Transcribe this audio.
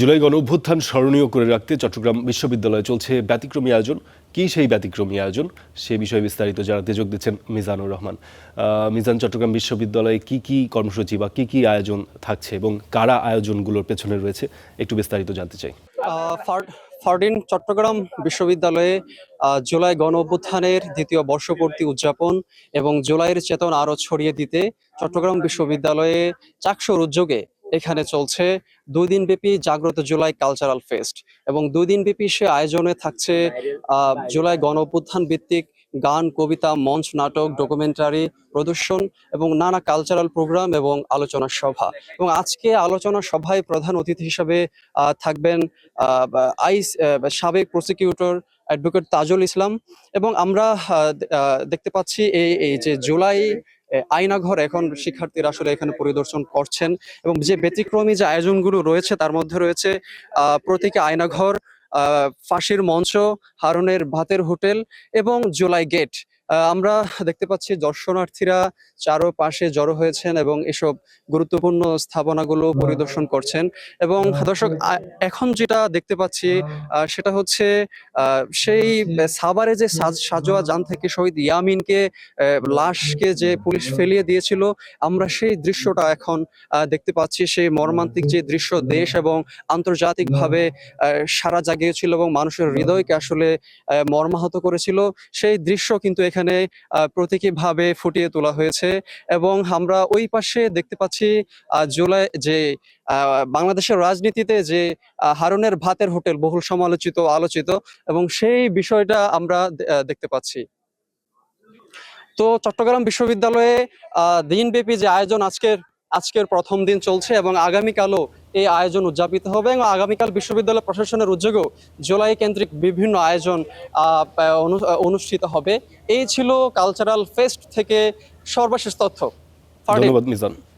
জুলাই গণঅভ্যুত্থান স্মরণীয় করে রাখতে চট্টগ্রাম বিশ্ববিদ্যালয়ে চলছে ব্যতিক্রমী আয়োজন। কি সেই ব্যতিক্রমী আয়োজন, সে বিষয়ে বিস্তারিত জানাতে যোগ দিচ্ছেন মিজানুর রহমান। মিজান, চট্টগ্রাম বিশ্ববিদ্যালয়ে কি কি কর্মসূচি বা কি কি আয়োজন থাকছে এবং কারা আয়োজনগুলোর পেছনে রয়েছে, একটু বিস্তারিত জানতে চাই। ফারদিন, চট্টগ্রাম বিশ্ববিদ্যালয়ে জুলাই গণ অভ্যুত্থানের দ্বিতীয় বর্ষপূর্তি উদযাপন এবং জুলাইয়ের চেতনা আরো ছড়িয়ে দিতে চট্টগ্রাম বিশ্ববিদ্যালয়ে চাকসুর উদ্যোগে এখানে চলছে 2 দিন ব্যাপী জাগ্রত জুলাই কালচারাল ফেস্ট। এবং 2 দিন ব্যাপী সে আয়োজনে থাকছে জুলাই গণ অভ্যুত্থান ভিত্তিক গান, কবিতা, মঞ্চ নাটক, ডকুমেন্টারি প্রদর্শন এবং নানা কালচারাল প্রোগ্রাম এবং আলোচনা সভা। এবং আজকে আলোচনা সভায় প্রধান অতিথি হিসাবে থাকবেন সাবেক প্রসিকিউটর অ্যাডভোকেট তাজুল ইসলাম। এবং আমরা দেখতে পাচ্ছি এই যে জুলাই আয়নাঘর এখন শিক্ষার্থীরা আসলে এখানে পরিদর্শন করছেন। এবং যে ব্যতিক্রমী যে আয়োজনগুলো রয়েছে তার মধ্যে রয়েছে প্রতীকী আয়নাঘর, ফাঁসির মঞ্চ, হারুনের ভাতের হোটেল এবং জুলাই গেট। আমরা দেখতে পাচ্ছি দর্শনার্থীরা চারপাশে জড়ো হয়েছেন এবং এসব গুরুত্বপূর্ণ স্থাপনাগুলো পরিদর্শন করছেন। এবং দর্শক, এখন যেটা দেখতে পাচ্ছি সেটা হচ্ছে সেই সাভারে যে সাজোয়া যান থেকে শহীদ ইয়ামিনকে লাশকে যে পুলিশ ফেলিয়ে দিয়েছিল, আমরা সেই দৃশ্যটা এখন দেখতে পাচ্ছি। সেই মর্মান্তিক যে দৃশ্য দেশ এবং আন্তর্জাতিকভাবে সারা জাগিয়েছিল এবং মানুষের হৃদয়কে আসলে মর্মাহত করেছিল, সেই দৃশ্য কিন্তু এখানে প্রতীকীভাবে ফুটিয়ে তোলা হয়েছে। এবং আমরা ওই পাশে দেখতে পাচ্ছি জুলাই যে বাংলাদেশের রাজনীতিতে যে হারুনের ভাতের হোটেল বহুল সমালোচিত আলোচিত, এবং সেই বিষয়টা আমরা দেখতে পাচ্ছি। তো চট্টগ্রাম বিশ্ববিদ্যালয়ে দিনব্যাপী যে আয়োজন আজকের প্রথম দিন চলছে এবং আগামীকালও এই আয়োজন উদযাপিত হবে। এবং আগামীকাল বিশ্ববিদ্যালয় প্রশাসনের উদ্যোগেও জুলাই কেন্দ্রিক বিভিন্ন আয়োজন অনুষ্ঠিত হবে। এই ছিল কালচারাল ফেস্ট থেকে সর্বশেষ তথ্য। ধন্যবাদ মিজান।